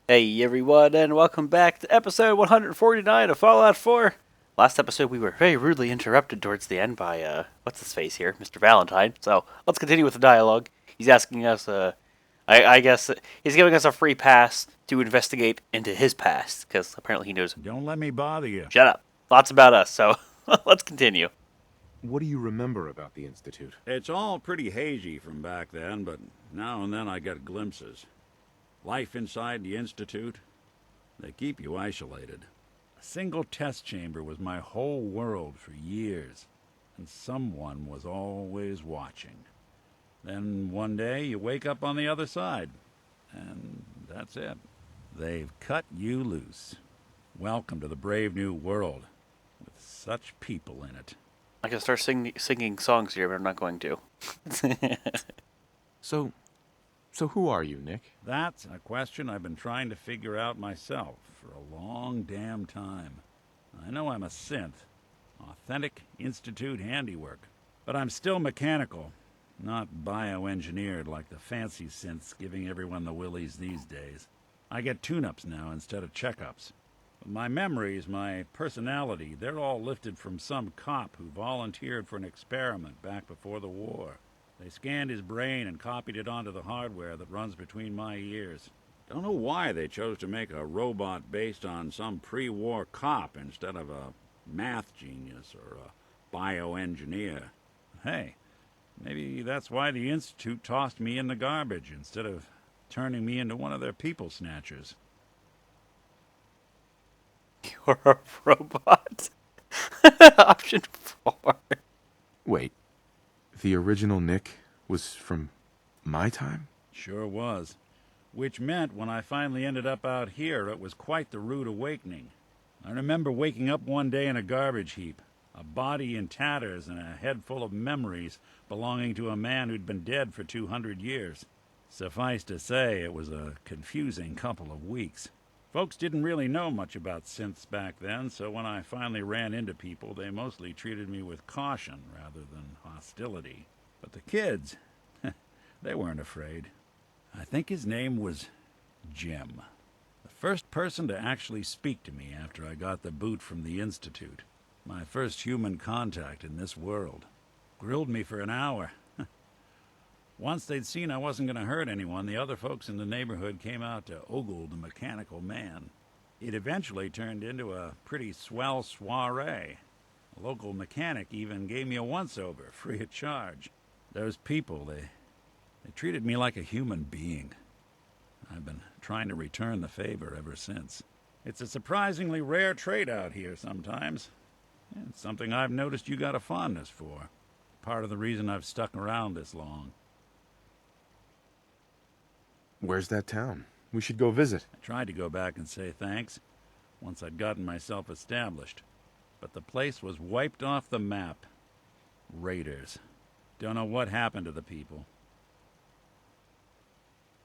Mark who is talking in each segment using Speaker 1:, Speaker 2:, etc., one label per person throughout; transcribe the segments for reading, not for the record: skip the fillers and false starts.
Speaker 1: Hey everyone, and welcome back to episode 149 of Fallout 4. Last episode, we were very rudely interrupted towards the end by, what's his face here? Mr. Valentine. So, let's continue with the dialogue. He's asking us, I guess, he's giving us a free pass to investigate into his past, because apparently he knows.
Speaker 2: Don't let me bother you.
Speaker 1: Shut up. Lots about us, so let's continue.
Speaker 3: What do you remember about the Institute?
Speaker 2: It's all pretty hazy from back then, but now and then I get glimpses. Life inside the Institute, they keep you isolated. A single test chamber was my whole world for years, and someone was always watching. Then one day you wake up on the other side, and that's it. They've cut you loose. Welcome to the brave new world, with such people in it.
Speaker 1: I can start singing songs here, but I'm not going to.
Speaker 3: So who are you, Nick?
Speaker 2: That's a question I've been trying to figure out myself for a long damn time. I know I'm a synth, authentic Institute handiwork, but I'm still mechanical, not bioengineered like the fancy synths giving everyone the willies these days. I get tune-ups now instead of checkups. My memories, my personality, they're all lifted from some cop who volunteered for an experiment back before the war. They scanned his brain and copied it onto the hardware that runs between my ears. Don't know why they chose to make a robot based on some pre-war cop instead of a math genius or a bioengineer. Hey, maybe that's why the Institute tossed me in the garbage instead of turning me into one of their people snatchers.
Speaker 1: You're a robot. Option 4.
Speaker 3: Wait, the original Nick was from my time?
Speaker 2: Sure was. Which meant when I finally ended up out here, it was quite the rude awakening. I remember waking up one day in a garbage heap, a body in tatters and a head full of memories belonging to a man who'd been dead for 200 years. Suffice to say, it was a confusing couple of weeks. Folks didn't really know much about synths back then, so when I finally ran into people, they mostly treated me with caution rather than hostility. But the kids, they weren't afraid. I think his name was Jim. The first person to actually speak to me after I got the boot from the Institute. My first human contact in this world. Grilled me for an hour. Once they'd seen I wasn't going to hurt anyone, the other folks in the neighborhood came out to ogle the mechanical man. It eventually turned into a pretty swell soiree. A local mechanic even gave me a once-over, free of charge. Those people, they treated me like a human being. I've been trying to return the favor ever since. It's a surprisingly rare trait out here sometimes. It's something I've noticed you got a fondness for. Part of the reason I've stuck around this long.
Speaker 3: Where's that town? We should go visit.
Speaker 2: I tried to go back and say thanks, once I'd gotten myself established. But the place was wiped off the map. Raiders. Don't know what happened to the people.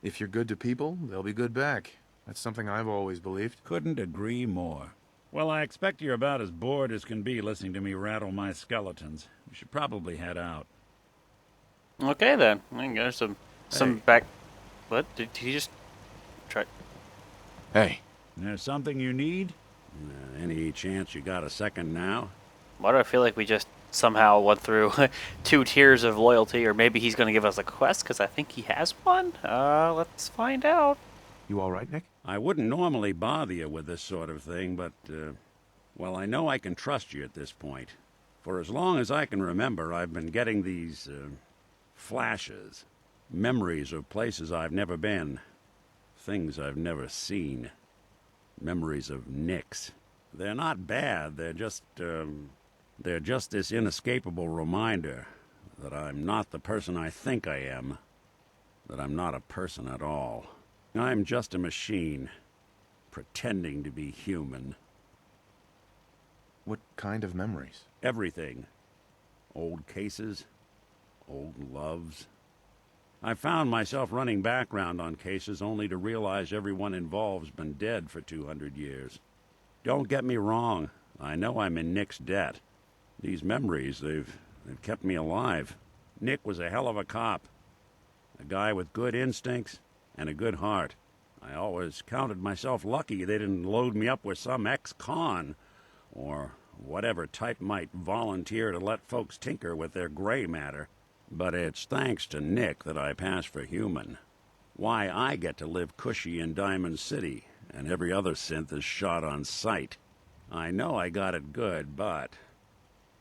Speaker 3: If you're good to people, they'll be good back. That's something I've always believed.
Speaker 2: Couldn't agree more. Well, I expect you're about as bored as can be listening to me rattle my skeletons. We should probably head out.
Speaker 1: Okay then. I think there's some back. What? Did he just try?
Speaker 3: Hey,
Speaker 2: There's something you need? Any chance you got a second now?
Speaker 1: Why do I feel like we just somehow went through 2 tiers of loyalty, or maybe he's going to give us a quest because I think he has one? Let's find out.
Speaker 3: you all right, Nick?
Speaker 2: I wouldn't normally bother you with this sort of thing, but, well, I know I can trust you at this point. For as long as I can remember, I've been getting these, flashes. Memories of places I've never been. Things I've never seen. Memories of Nicks. They're not bad, they're just this inescapable reminder that I'm not the person I think I am. That I'm not a person at all. I'm just a machine, pretending to be human.
Speaker 3: What kind of memories?
Speaker 2: Everything. Old cases, old loves. I found myself running background on cases only to realize everyone involved's been dead for 200 years. Don't get me wrong, I know I'm in Nick's debt. These memories, they've kept me alive. Nick was a hell of a cop. A guy with good instincts and a good heart. I always counted myself lucky they didn't load me up with some ex-con, or whatever type might volunteer to let folks tinker with their gray matter. But it's thanks to Nick that I pass for human. Why I get to live cushy in Diamond City, and every other synth is shot on sight. I know I got it good, but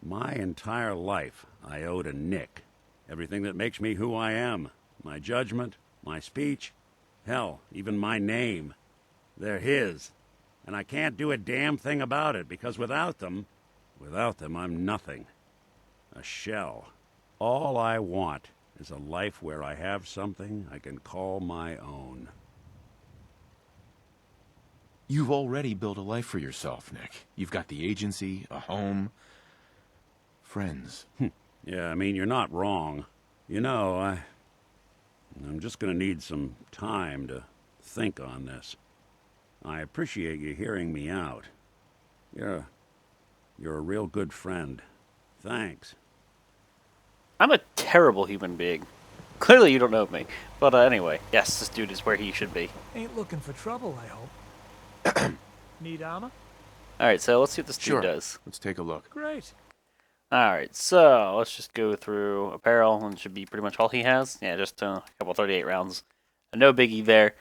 Speaker 2: my entire life I owe to Nick. Everything that makes me who I am. My judgment, my speech, hell, even my name. They're his. And I can't do a damn thing about it, because without them I'm nothing. A shell. All I want is a life where I have something I can call my own.
Speaker 3: You've already built a life for yourself, Nick. You've got the agency, a home, friends.
Speaker 2: Yeah, I mean, you're not wrong. You know, I'm just gonna need some time to think on this. I appreciate you hearing me out. You're a real good friend. Thanks.
Speaker 1: I'm a terrible human being. Clearly you don't know me. But anyway, yes, this dude is where he should be.
Speaker 4: Ain't looking for trouble, I hope. Need armor?
Speaker 1: Alright, so let's see what this
Speaker 3: Sure.
Speaker 1: dude does.
Speaker 3: Let's take a look.
Speaker 4: Great.
Speaker 1: Alright, so let's just go through apparel, and it should be pretty much all he has. Yeah, just a couple 38 rounds. No biggie there.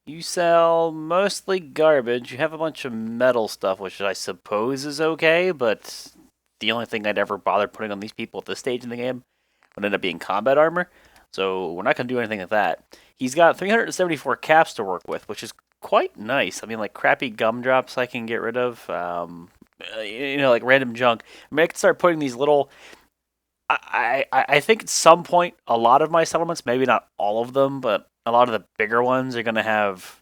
Speaker 1: You sell mostly garbage. You have a bunch of metal stuff, which I suppose is okay, but the only thing I'd ever bother putting on these people at this stage in the game would end up being combat armor. So we're not going to do anything with that. He's got 374 caps to work with, which is quite nice. I mean, like crappy gumdrops I can get rid of. Like random junk. I mean, I can start putting these little... I think at some point, a lot of my settlements, maybe not all of them, but a lot of the bigger ones are going to have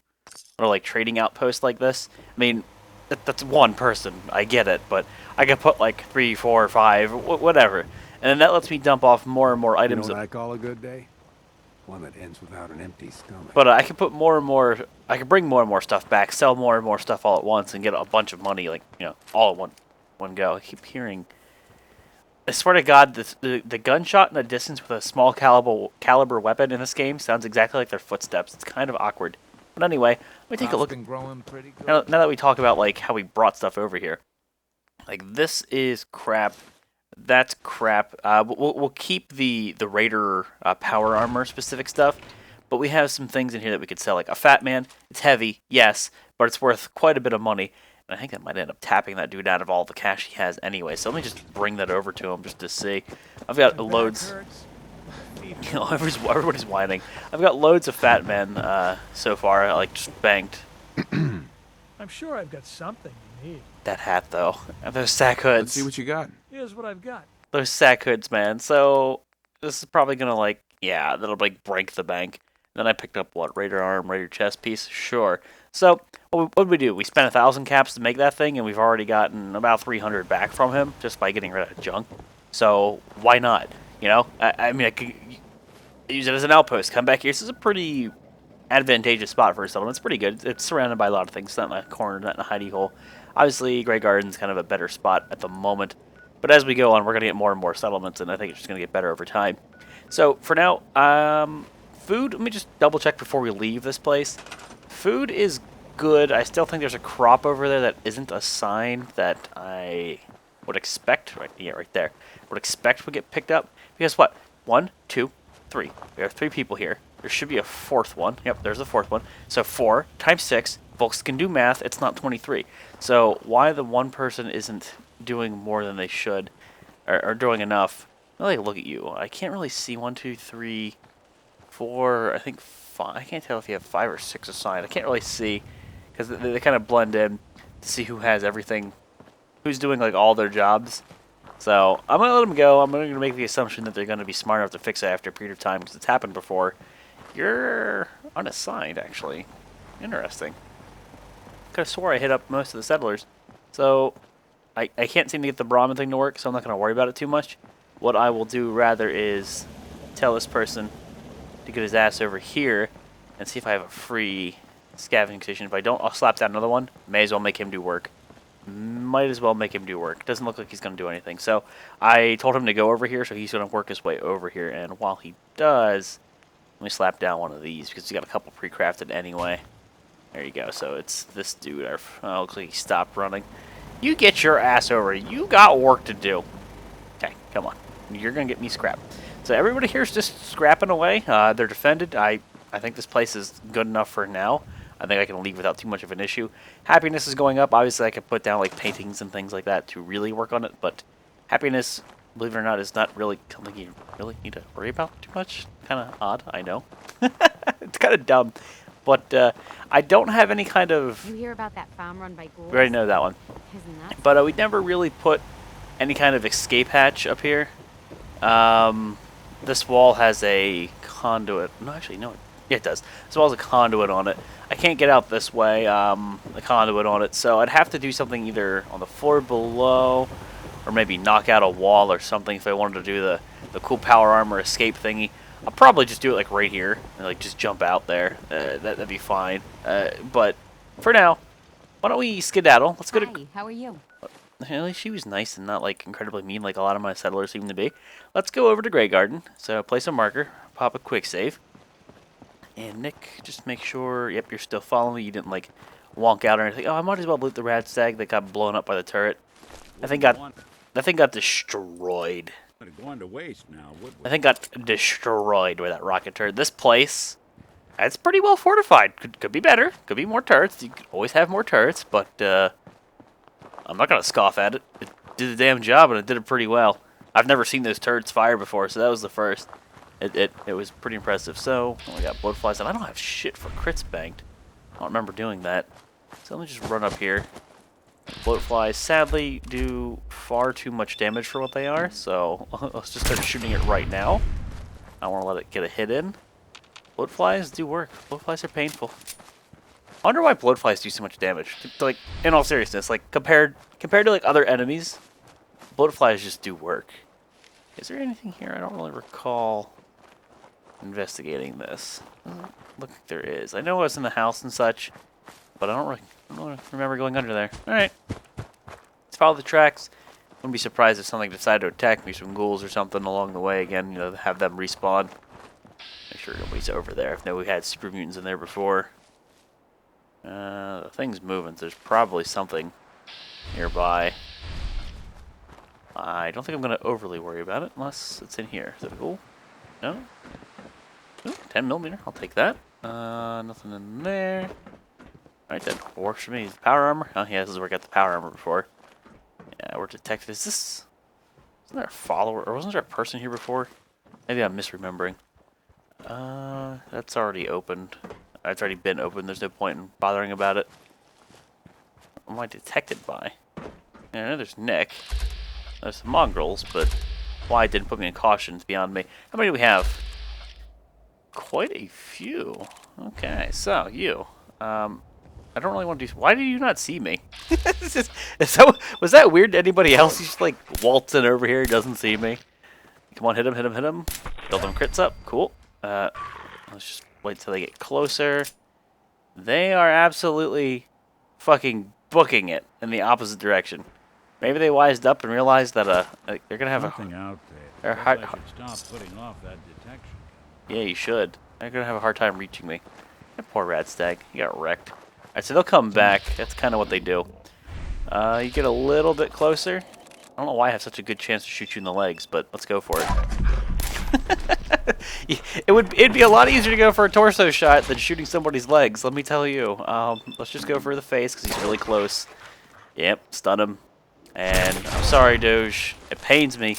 Speaker 1: like trading outposts like this. I mean, that's one person. I get it, but I can put like 3, 4, 5, whatever. And then that lets me dump off more and more items.
Speaker 5: You know what I call a good day? One that ends without an empty stomach.
Speaker 1: But I can put more and more... I can bring more and more stuff back, sell more and more stuff all at once, and get a bunch of money, like, all at one go. I keep hearing... I swear to God, the gunshot in the distance with a small caliber weapon in this game sounds exactly like their footsteps. It's kind of awkward. But anyway, let me take a look.
Speaker 5: Been growing pretty good.
Speaker 1: Now that we talk about like how we brought stuff over here, like this is crap. That's crap. We'll keep the Raider power armor specific stuff, but we have some things in here that we could sell. Like a Fat Man. It's heavy, yes, but it's worth quite a bit of money. And I think that might end up tapping that dude out of all the cash he has anyway. So let me just bring that over to him just to see. I've got loads. Everybody's whining. I've got loads of Fat Men so far, like just banked.
Speaker 4: I'm sure I've got something you need.
Speaker 1: That hat though, and those sack hoods.
Speaker 3: Let's see what you got.
Speaker 4: Here's what I've got.
Speaker 1: Those sack hoods, man. So this is probably gonna that'll like break the bank. Then I picked up what, Raider arm, Raider chest piece, sure. So what did we do? We spent 1,000 caps to make that thing, and we've already gotten about 300 back from him just by getting rid of junk. So why not? I mean, I could use it as an outpost. Come back here. This is a pretty advantageous spot for a settlement. It's pretty good. It's surrounded by a lot of things. It's not in a corner, not in a hidey hole. Obviously, Greygarden's kind of a better spot at the moment. But as we go on, we're going to get more and more settlements, and I think it's just going to get better over time. So for now, food, let me just double check before we leave this place. Food is good. I still think there's a crop over there that isn't a sign that I would expect. Right there. Would expect would get picked up. Because what? 1, 2, 3. We have 3 people here. There should be a 4th one. Yep, there's the 4th one. So 4 times 6. Volx can do math. It's not 23. So why the one person isn't doing more than they should, or doing enough? Let me look at you. I can't really see 1, 2, 3, 4. I think 5. I can't tell if you have 5 or 6 assigned. I can't really see because they kind of blend in to see who has everything, who's doing like all their jobs. So I'm gonna let them go. I'm gonna make the assumption that they're gonna be smart enough to fix it after a period of time because it's happened before. You're unassigned, actually. Interesting. Could have swore I hit up most of the settlers. So I can't seem to get the Brahmin thing to work, so I'm not gonna worry about it too much. What I will do rather is tell this person to get his ass over here and see if I have a free scavenging station. If I don't, I'll slap down another one. May as well make him do work. Might as well make him do work. Doesn't look like he's going to do anything. So I told him to go over here, so he's going to work his way over here. And while he does, let me slap down one of these because he's got a couple pre-crafted anyway. There you go. So it's this dude. Oh, looks like he stopped running. You get your ass over. You got work to do. Okay, come on. You're going to get me scrapped. So everybody here is just scrapping away. They're defended. I think this place is good enough for now. I think I can leave without too much of an issue. Happiness is going up. Obviously, I could put down like paintings and things like that to really work on it. But happiness, believe it or not, is not really something you really need to worry about too much. Kind of odd, I know. It's kind of dumb. But I don't have any kind of...
Speaker 6: You hear about that farm run by ghouls?
Speaker 1: We already know that one.
Speaker 6: Isn't that
Speaker 1: But we never really put any kind of escape hatch up here. This wall has a conduit. No, actually, no. Yeah, it does. This wall has a conduit on it. I can't get out this way, the conduit on it, so I'd have to do something either on the floor below or maybe knock out a wall or something if I wanted to do the cool power armor escape thingy. I'll probably just do it like right here and like just jump out there. That'd be fine. But for now, why don't we skedaddle? Let's go to...
Speaker 6: Hi, how are you?
Speaker 1: At least she was nice and not like incredibly mean like a lot of my settlers seem to be. Let's go over to Greygarden. So place a marker, pop a quick save. And Nick, just make sure, yep, you're still following me. You didn't like wonk out or anything. Oh, I might as well loot the rat stag that got blown up by the turret. That thing got destroyed.
Speaker 2: Going to waste now, would we?
Speaker 1: I think got destroyed by that rocket turret. This place, it's pretty well fortified. Could be better. Could be more turrets. You could always have more turrets, but I'm not gonna scoff at it. It did the damn job and it did it pretty well. I've never seen those turrets fire before, so that was the first. It was pretty impressive. So, we got bloodflies, and I don't have shit for crits banked. I don't remember doing that. So let me just run up here. Bloatflies sadly do far too much damage for what they are, so let's just start shooting it right now. I don't want to let it get a hit in. Bloatflies do work. Bloatflies are painful. I wonder why bloatflies do so much damage. Like, in all seriousness, like compared to like other enemies, bloatflies just do work. Is there anything here? I don't really recall investigating this. Doesn't look like there is. I know I was in the house and such, but I don't really remember going under there. Alright. Let's follow the tracks. Wouldn't be surprised if something decided to attack me, some ghouls or something along the way again, you know, have them respawn. Make sure nobody's over there. I know we had super mutants in there before. The thing's moving, so there's probably something nearby. I don't think I'm going to overly worry about it unless it's in here. Is that a ghoul? No? Ooh, 10mm, I'll take that. Nothing in there. Alright then, works for me. Power armor? Oh yeah, this is where I got the power armor before. Yeah, we're detected. Isn't there a follower, or wasn't there a person here before? Maybe I'm misremembering. That's already opened. It's already been opened, there's no point in bothering about it. What am I detected by? Yeah, I know there's Nick. There's some mongrels, but why it didn't put me in caution is beyond me. How many do we have? Quite a few. Okay, so you. I don't really want to do... Why do you not see me? Was that weird to anybody else? He's just like waltzing over here, he doesn't see me. Come on, hit him, hit him, hit him. Build them crits up. Cool. Let's just wait till they get closer. They are absolutely fucking booking it in the opposite direction. Maybe they wised up and realized that they're gonna have
Speaker 2: Nothing out there.
Speaker 1: I
Speaker 2: I should stop putting off that detection.
Speaker 1: Yeah, you should. They're gonna have a hard time reaching me. That poor rat stag. He got wrecked. Alright, so they'll come back. That's kind of what they do. You get a little bit closer. I don't know why I have such a good chance to shoot you in the legs, but let's go for it. It'd be a lot easier to go for a torso shot than shooting somebody's legs, let me tell you. Let's just go for the face because he's really close. Yep, stun him. And I'm sorry, Doge. It pains me.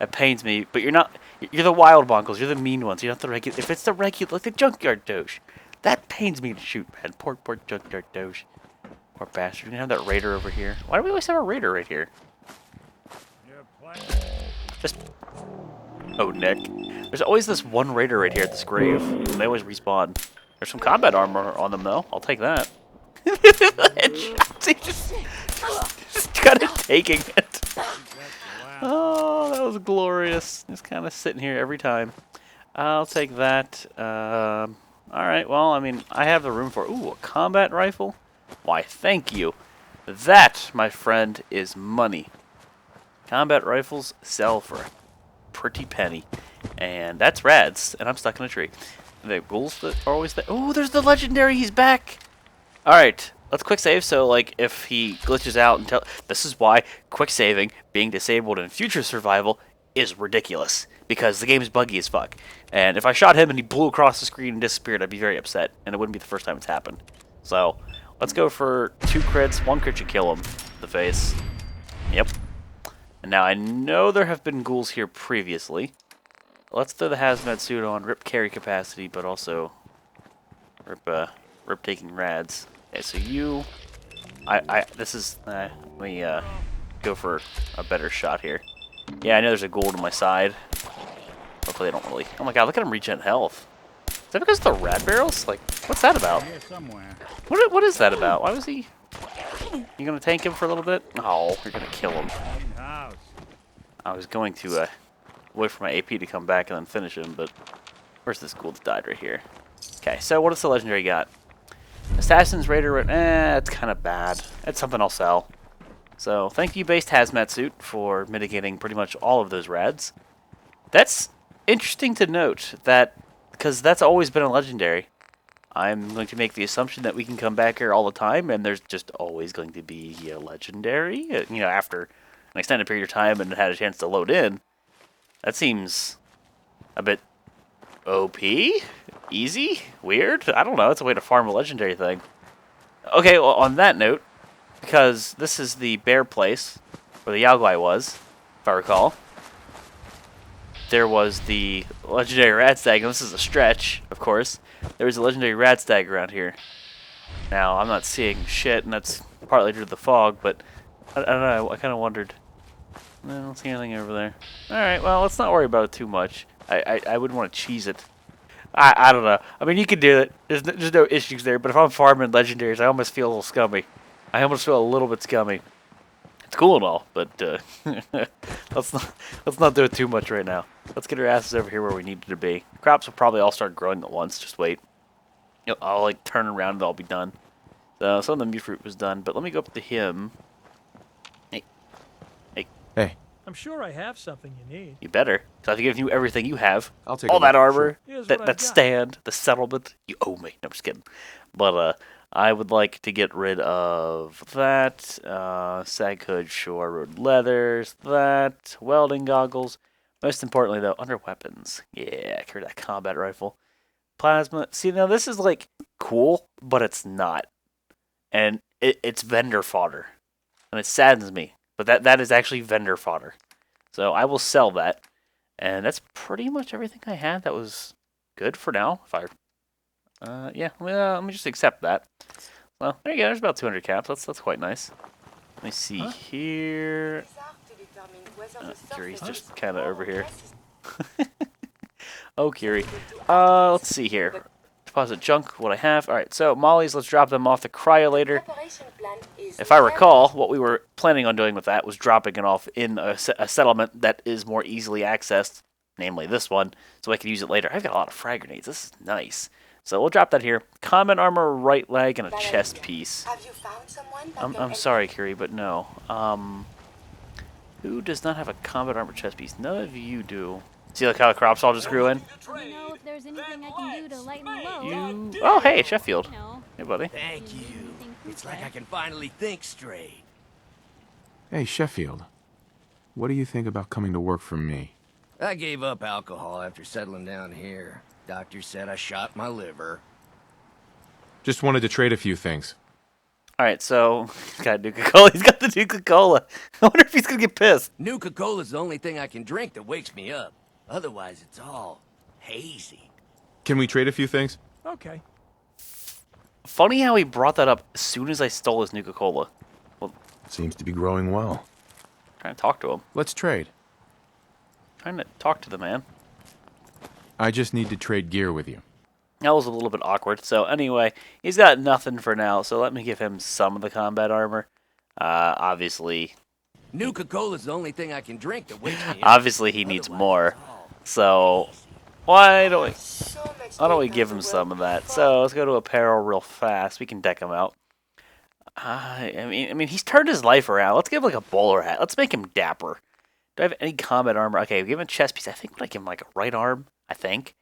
Speaker 1: It pains me. But you're not. You're the wild bonkles. You're the mean ones. You're not the regular. If it's the regular, like the junkyard Doge, that pains me to shoot, man. Poor junkyard Doge. Poor bastard. You're gonna have that raider over here. Why do we always have a raider right here? Just. Oh, Nick. There's always this one raider right here at this grave. And they always respawn. There's some combat armor on them, though. I'll take that. Just kind of taking it. Oh, that was glorious. Just kind of sitting here every time. I'll take that. Alright, well, I mean, I have the room for... Ooh, a combat rifle? Why, thank you. That, my friend, is money. Combat rifles sell for a pretty penny. And that's rads, and I'm stuck in a tree. The ghouls that are always there. Oh, there's the legendary. He's back. Alright, let's quick save, so like if he glitches out and this is why quick saving being disabled in future survival is ridiculous. Because the game is buggy as fuck. And if I shot him and he blew across the screen and disappeared, I'd be very upset. And it wouldn't be the first time it's happened. So, let's go for 2 crits. 1 crit should kill him. The face. Yep. And now I know there have been ghouls here previously. Let's throw the hazmat suit on, rip carry capacity, but also rip taking rads. Okay, so you, let me go for a better shot here. Yeah, I know there's a ghoul to my side. Hopefully they don't really. Oh my god, look at him regen health. Is that because of the rad barrels? Like, what's that about?
Speaker 2: Here somewhere.
Speaker 1: What is that about? Why was he? You gonna tank him for a little bit? Oh, you're gonna kill him.
Speaker 2: House.
Speaker 1: I was going to wait for my AP to come back and then finish him, but where's this ghoul that died right here? Okay, so what does the legendary got? Assassin's Raider, it's kind of bad. It's something I'll sell. So, thank you, based hazmat suit, for mitigating pretty much all of those rads. That's interesting to note, that because that's always been a legendary. I'm going to make the assumption that we can come back here all the time, and there's just always going to be a legendary, you know, after an extended period of time and had a chance to load in. That seems a bit OP? Easy? Weird? I don't know, it's a way to farm a legendary thing. Okay, well, on that note, because this is the bear place where the Yao Guai was, if I recall. There was the legendary rat stag, and this is a stretch, of course. There was a legendary rat stag around here. Now, I'm not seeing shit, and that's partly due to the fog, but I don't know, I kind of wondered. I don't see anything over there. Alright, well, let's not worry about it too much. I wouldn't want to cheese it. I don't know. I mean, you can do it. There's no issues there, but if I'm farming legendaries, I almost feel a little scummy. I almost feel a little bit scummy. It's cool and all, but let's not do it too much right now. Let's get our asses over here where we need to be. Crops will probably all start growing at once. Just wait. You know, I'll like turn around and I'll be done. So some of the mute fruit was done, but let me go up to him.
Speaker 3: Hey,
Speaker 4: I'm sure I have something you need.
Speaker 1: You better, because I've given you everything you have.
Speaker 3: I'll take
Speaker 1: all
Speaker 3: a
Speaker 1: that
Speaker 3: look,
Speaker 1: armor,
Speaker 4: Here's what
Speaker 1: that
Speaker 4: I've got.
Speaker 1: stand, the settlement. You owe me. No, I'm just kidding. But I would like to get rid of that. Sag hood, shore, road leathers, that, welding goggles. Most importantly, though, under weapons. Yeah, carry that combat rifle. Plasma. See, now this is like cool, but it's not. And it's vendor fodder. And it saddens me. But that is actually vendor fodder. So I will sell that. And that's pretty much everything I had that was good for now. If I, yeah, well, let me just accept that. Well, there you go. There's about 200 caps. That's quite nice. Let me see here. Curie's just kind of over here. Oh, Curie. Let's see here. Deposit junk, what I have. Alright, so mollies, let's drop them off the cryolator. If I recall, what we were planning on doing with that was dropping it off in a settlement that is more easily accessed, namely this one, so I can use it later. I've got a lot of frag grenades. This is nice. So we'll drop that here. Common armor, right leg, and a chest piece.
Speaker 7: Have you found someone?
Speaker 1: I'm sorry, Curie, but no. Who does not have a combat armor chest piece? None of you do. See like how the crops all just grew in?
Speaker 6: Do you know if there's anything I can do to lighten the load?
Speaker 1: You... Oh, hey, Sheffield.
Speaker 6: No.
Speaker 1: Hey, buddy.
Speaker 8: Thank you. It's like I can finally think straight.
Speaker 3: hey, Sheffield. What do you think about coming to work for me?
Speaker 8: I gave up alcohol after settling down here. Doctor said I shot my liver.
Speaker 3: Just wanted to trade a few things.
Speaker 1: Alright, so... He's got Nuka-Cola. He's got the Nuka-Cola. I wonder if he's gonna get pissed.
Speaker 8: Nuka-Cola's the only thing I can drink that wakes me up. Otherwise, it's all hazy.
Speaker 3: Can we trade a few things?
Speaker 4: Okay.
Speaker 1: Funny how he brought that up as soon as I stole his Nuka-Cola. Well,
Speaker 3: Seems to be growing well.
Speaker 1: trying to talk to him.
Speaker 3: Let's trade.
Speaker 1: Trying to talk to the man.
Speaker 3: I just need to trade gear with you.
Speaker 1: That was a little bit awkward. So anyway, he's got nothing for now, so let me give him some of the combat armor. Obviously,
Speaker 8: Nuka-Cola's the only thing I can drink that wakes me up.
Speaker 1: obviously he needs more. So why don't we give him some of that? So let's go to apparel real fast. We can deck him out. I mean, he's turned his life around. Let's give him like a bowler hat. Let's make him dapper. Do I have any combat armor? Okay, give him a chest piece. I think I give him like a right arm. I think.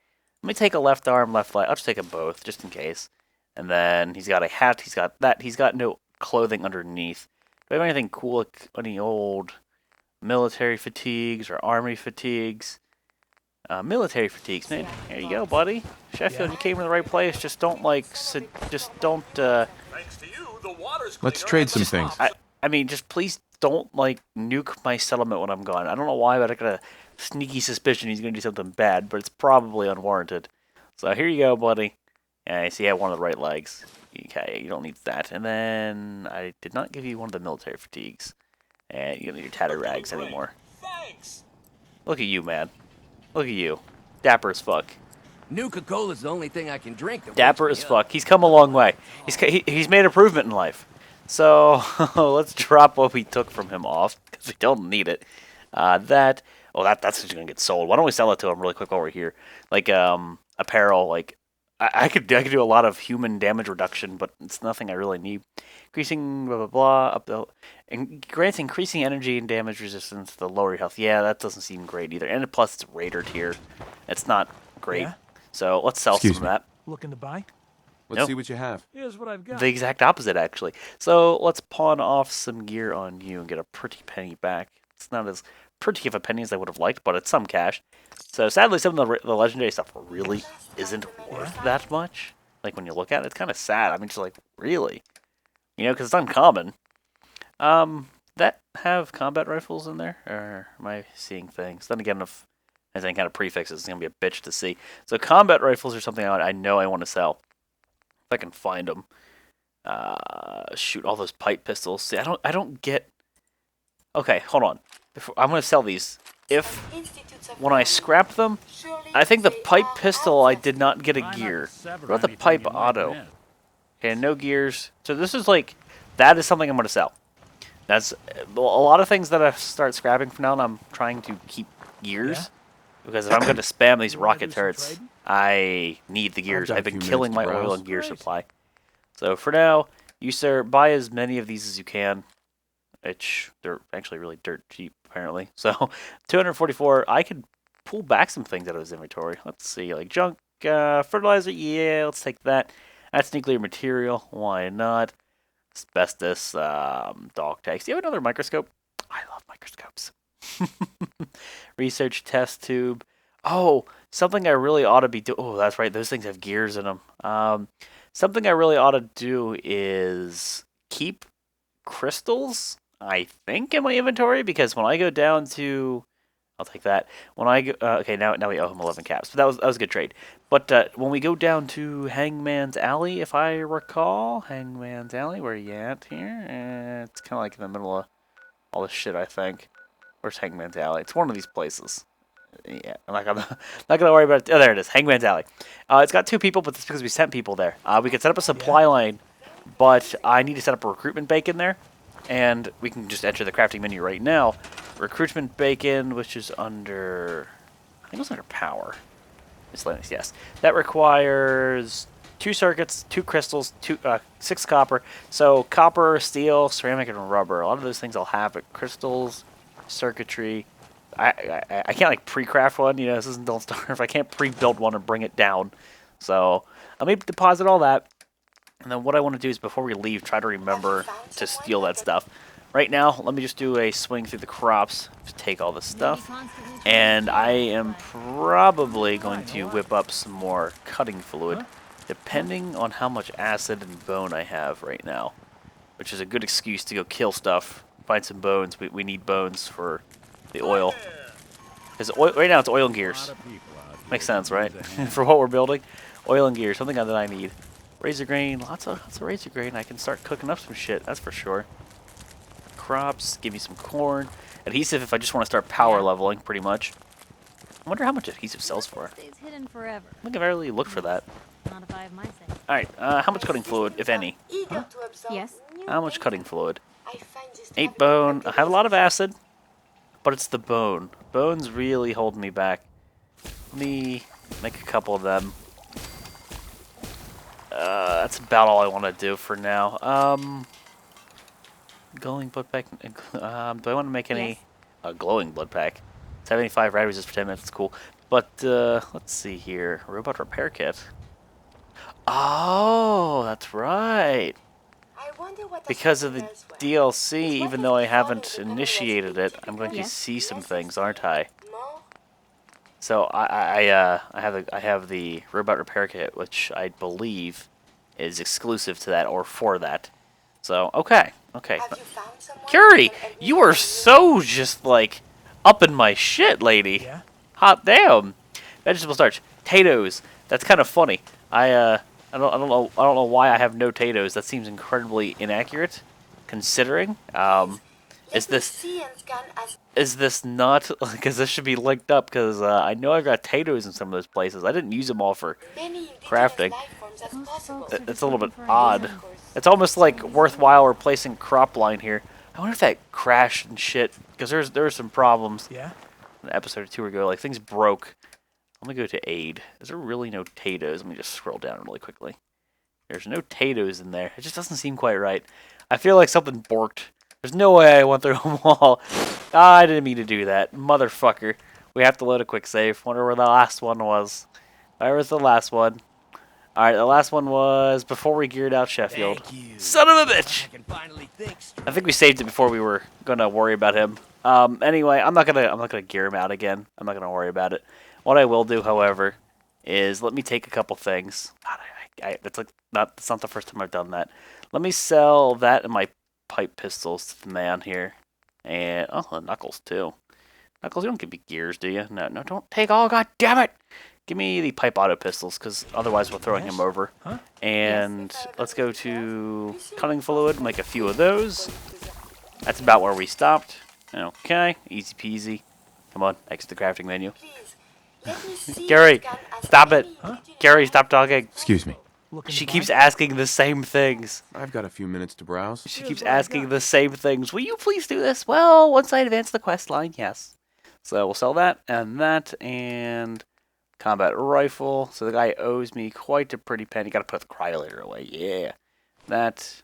Speaker 1: Let me take a left arm, left leg. I'll just take them both, just in case. And then he's got a hat. He's got that. He's got no clothing underneath. Do we have anything cool, like any old military fatigues or army fatigues? Military fatigues, man. There you go, buddy. Sheffield, you came in the right place. Just don't just don't.
Speaker 3: Let's trade some things.
Speaker 1: I mean, just please don't like nuke my settlement when I'm gone. I don't know why, but I got a sneaky suspicion he's gonna do something bad, but it's probably unwarranted. So here you go, buddy. Yeah, I see I have one of the right legs. Okay, you don't need that. And then I did not give you one of the military fatigues. And you don't need your tattered rags anymore.
Speaker 8: Thanks.
Speaker 1: Look at you, man. Look at you. Dapper as fuck.
Speaker 8: Nuka-Cola's the only thing I can drink that
Speaker 1: Dapper
Speaker 8: wakes
Speaker 1: as
Speaker 8: me
Speaker 1: fuck.
Speaker 8: up.
Speaker 1: He's come a long way. He's made improvement in life. So let's drop what we took from him off because we don't need it. That's just gonna get sold. Why don't we sell it to him really quick while we're here? Like apparel. Like I could do a lot of human damage reduction, but it's nothing I really need. Increasing blah blah blah up the and grants increasing energy and damage resistance to the lower your health. Yeah, that doesn't seem great either. And plus it's Raider tier. It's not great.
Speaker 4: Yeah?
Speaker 1: So let's sell
Speaker 3: Excuse
Speaker 1: some
Speaker 3: me.
Speaker 1: of that.
Speaker 4: Looking to buy?
Speaker 3: Let's
Speaker 1: Nope.
Speaker 3: see what you have.
Speaker 4: Here's what I've got.
Speaker 1: The exact opposite, actually. So let's pawn off some gear on you and get a pretty penny back. It's not as pretty of a penny as I would have liked, but it's some cash. So sadly, some of the legendary stuff really isn't worth that much. Like when you look at it, it's kind of sad. I mean, just like really, because it's uncommon. That have combat rifles in there, or am I seeing things? Then again, if there's any kind of prefixes, it's gonna be a bitch to see. So combat rifles are something I know I want to sell. If I can find them. Shoot, all those pipe pistols. See, I don't get... Okay, hold on. I'm going to sell these. When I scrap them, I think the pipe pistol I did not get a gear. What about the pipe auto? Okay, no gears. So this is like... That is something I'm going to sell. That's a lot of things that I start scrapping from now on. I'm trying to keep gears.
Speaker 4: Yeah?
Speaker 1: Because if I'm going to spam these
Speaker 4: You wanna
Speaker 1: rocket
Speaker 4: do some
Speaker 1: turrets,
Speaker 4: trading?
Speaker 1: I need the gears.
Speaker 3: got a
Speaker 1: I've been
Speaker 3: few
Speaker 1: killing my
Speaker 3: minutes to
Speaker 1: oil
Speaker 3: browse.
Speaker 1: and gear
Speaker 4: Great.
Speaker 1: supply. So for now, you sir, buy as many of these as you can. Which they're actually really dirt cheap, apparently. So 244. I could pull back some things out of his inventory. Let's see, like junk, fertilizer. Yeah, let's take that. That's nuclear material. Why not? Asbestos, dog tags. Do you have another microscope? I love microscopes. Research test tube. Oh, something I really ought to be doing. Oh, that's right. Those things have gears in them. Something I really ought to do is keep crystals, I think, in my inventory, because when I go down to... I'll take that. When I go... okay, now we owe him 11 caps. But that was a good trade. But when we go down to Hangman's Alley, if I recall... Hangman's Alley, where are you at here? It's kind of like in the middle of all this shit, I think. Where's Hangman's Alley? It's one of these places. Yeah, I'm not gonna worry about it. Oh, there it is, Hangman's Alley. It's got 2 people, but it's because we sent people there. We could set up a supply line, but I need to set up a recruitment bacon there, and we can just enter the crafting menu right now. Recruitment bacon, which is under, I think it's under power. Miscellaneous, yes. That requires 2 circuits, 2 crystals, 6 copper. So copper, steel, ceramic, and rubber. A lot of those things I'll have, but crystals, circuitry. I can't like pre-craft one, this isn't Don't Starve. I can't pre-build one and bring it down. So let me deposit all that. And then what I want to do is before we leave, try to remember to steal that stuff. Right now, let me just do a swing through the crops to take all this stuff. And I am probably going to whip up some more cutting fluid, depending on how much acid and bone I have right now. Which is a good excuse to go kill stuff, find some bones. We need bones for the oil. Because right now it's oil and gears. Makes sense, right? For what we're building. Oil and gears, something that I need. Razor grain, lots of razor grain. I can start cooking up some shit, that's for sure. Crops, give me some corn. Adhesive if I just want to start power leveling, pretty much. I wonder how much adhesive sells for.
Speaker 6: Stays hidden forever.
Speaker 1: I think I've really looked for that.
Speaker 6: Not if I have my say.
Speaker 1: Alright, how much cutting fluid, if any?
Speaker 6: Yes.
Speaker 1: How much cutting fluid? 8 bone. I have a lot of acid, but it's the bone. Bones really hold me back. Let me make a couple of them. That's about all I want to do for now. Glowing blood pack. Do I want to make any? Glowing blood pack. 75 rad resist for 10 minutes. That's cool. But let's see here. Robot repair kit. Oh, that's right.
Speaker 7: I wonder what
Speaker 1: Because of the
Speaker 7: smells were.
Speaker 1: DLC,
Speaker 7: Is what
Speaker 1: even
Speaker 7: has
Speaker 1: though I
Speaker 7: been found in
Speaker 1: haven't
Speaker 7: the animals
Speaker 1: initiated
Speaker 7: been
Speaker 1: it, I'm going to
Speaker 6: Yes.
Speaker 1: see some
Speaker 7: less
Speaker 1: things, aren't I?
Speaker 7: more?
Speaker 1: So I have the robot repair kit, which I believe is exclusive to that or for that. So okay.
Speaker 7: Have you found someone
Speaker 1: Curie,
Speaker 7: who can admit
Speaker 1: you are
Speaker 7: to
Speaker 1: so just like up in my shit, lady.
Speaker 4: Yeah?
Speaker 1: Hot damn. Vegetable starch, potatoes. That's kind of funny. I don't know why I have no potatoes. That seems incredibly inaccurate, considering. Is
Speaker 7: Let me
Speaker 1: this
Speaker 7: see and scan as
Speaker 1: is this not because this should be linked up? Because I know I've got potatoes in some of those places. I didn't use them all for
Speaker 7: many indigenous
Speaker 1: crafting.
Speaker 7: life forms as
Speaker 6: Most
Speaker 7: possible.
Speaker 6: folks are
Speaker 1: It's
Speaker 6: just
Speaker 1: a little
Speaker 6: looking
Speaker 1: bit
Speaker 6: for
Speaker 1: odd.
Speaker 6: ideas.
Speaker 1: It's almost like worthwhile replacing crop line here. I wonder if that crashed and shit because there were some problems
Speaker 4: Yeah?
Speaker 1: an episode or two ago. Like things broke. Let me go to aid. Is there really no potatoes? Let me just scroll down really quickly. There's no potatoes in there. It just doesn't seem quite right. I feel like something borked. There's no way I went through them all. Ah, I didn't mean to do that. Motherfucker. We have to load a quick save. Wonder where the last one was. Where was the last one? Alright, the last one was before we geared out Sheffield.
Speaker 8: Thank you.
Speaker 1: Son of a bitch!
Speaker 8: I can finally think straight.
Speaker 1: I think we saved it before we were gonna worry about him. Anyway, I'm not gonna gear him out again. I'm not gonna worry about it. What I will do, however, is let me take a couple things. God, that's not the first time I've done that. Let me sell that and my pipe pistols to the man here, and the knuckles too. Knuckles, you don't give me gears, do you? No, don't take all. God damn it! Give me the pipe auto pistols, because otherwise we're throwing him over.
Speaker 4: Huh?
Speaker 1: And let's go to cutting fluid, make a few of those. That's about where we stopped. Okay, easy peasy. Come on, exit the crafting menu.
Speaker 7: Please, let me see
Speaker 1: Gary,
Speaker 7: and scan as
Speaker 1: stop
Speaker 7: many
Speaker 1: it.
Speaker 7: indigenous
Speaker 1: Gary,
Speaker 7: life
Speaker 1: stop talking.
Speaker 3: Excuse me.
Speaker 4: Looking
Speaker 1: She
Speaker 4: to
Speaker 1: keeps
Speaker 4: buy?
Speaker 1: asking the same things.
Speaker 3: I've got a few minutes to browse.
Speaker 1: She
Speaker 4: Here's
Speaker 1: keeps
Speaker 4: what I
Speaker 1: asking
Speaker 4: got.
Speaker 1: the same things. Will you please do this? Well, once I advance the quest line, yes. So we'll sell that, and combat rifle. So the guy owes me quite a pretty penny. Gotta put the cryolator away. Yeah. That.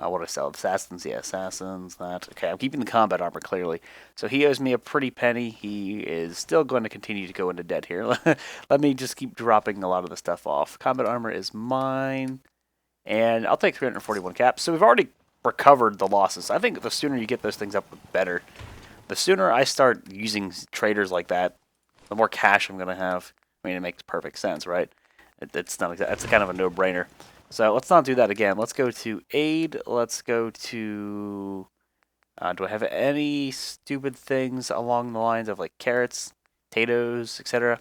Speaker 1: What do I sell? Assassins? Yeah, assassins. That. Okay, I'm keeping the combat armor clearly. So he owes me a pretty penny. He is still going to continue to go into debt here. Let me just keep dropping a lot of the stuff off. Combat armor is mine. And I'll take 341 caps. So we've already recovered the losses. I think the sooner you get those things up, the better. The sooner I start using traders like that, the more cash I'm going to have. I mean, it makes perfect sense, right? It's not exactly, that's kind of a no-brainer. So let's not do that again. Let's go to aid. Let's go to... do I have any stupid things along the lines of like carrots, potatoes, etc.?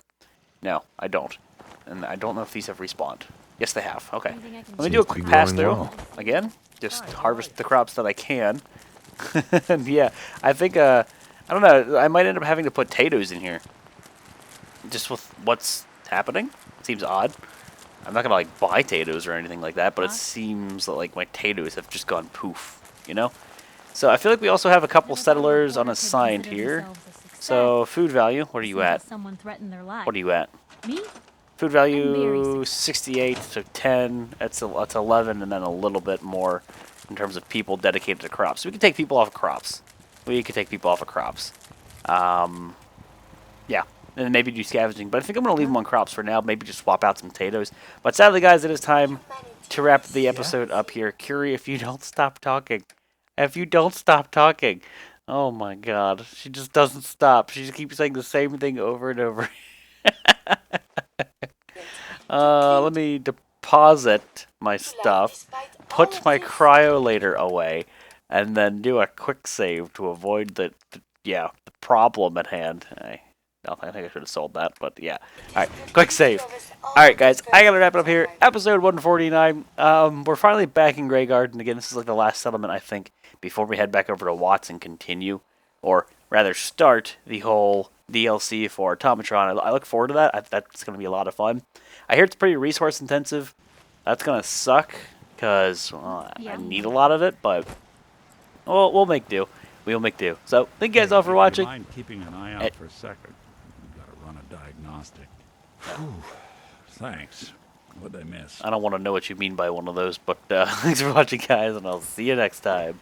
Speaker 1: No, I don't. And I don't know if these have respawned. Yes, they have. Okay.
Speaker 6: Anything I can
Speaker 1: Let me
Speaker 6: do
Speaker 1: do a
Speaker 3: Seems to
Speaker 1: quick
Speaker 3: be
Speaker 1: pass
Speaker 3: growing
Speaker 1: through.
Speaker 3: well.
Speaker 1: Again, just harvest the crops that I can. And yeah, I think, I don't know, I might end up having to put potatoes in here. Just with what's happening. Seems odd. I'm not gonna like buy potatoes or anything like that, but it seems like my potatoes have just gone poof, you know? So I feel like we also have a couple settlers unassigned here. So food value, what are you at?
Speaker 6: Someone threatened their life.
Speaker 1: What are you at?
Speaker 6: Me?
Speaker 1: Food
Speaker 6: very
Speaker 1: value
Speaker 6: successful.
Speaker 1: 68 to 10. That's 11, and then a little bit more in terms of people dedicated to crops. So we can take people off of crops. Yeah, and then maybe do scavenging. But I think I'm gonna leave them on crops for now. Maybe just swap out some potatoes. But sadly, guys, it is time to wrap the episode up here. Curie, if you don't stop talking, oh my God, she just doesn't stop. She just keeps saying the same thing over and over. Let me deposit my stuff, put my cryolator away, and then do a quick save to avoid the problem at hand. I think I should have sold that, but yeah. Alright, quick save. Alright, guys, I gotta wrap it up here. Episode 149. We're finally back in Greygarden again. This is like the last settlement, I think, before we head back over to Watts and continue, or rather start the whole DLC for Automatron. I look forward to that. That's going to be a lot of fun. I hear it's pretty resource intensive. That's going to suck, because I need a lot of it, but we'll make do. We'll make do. So, thank you guys all for watching.
Speaker 2: Mind keeping an eye out for a second? We've got to run a diagnostic. Whew. Thanks. What'd I miss?
Speaker 1: I don't want to know what you mean by one of those, but thanks for watching, guys, and I'll see you next time.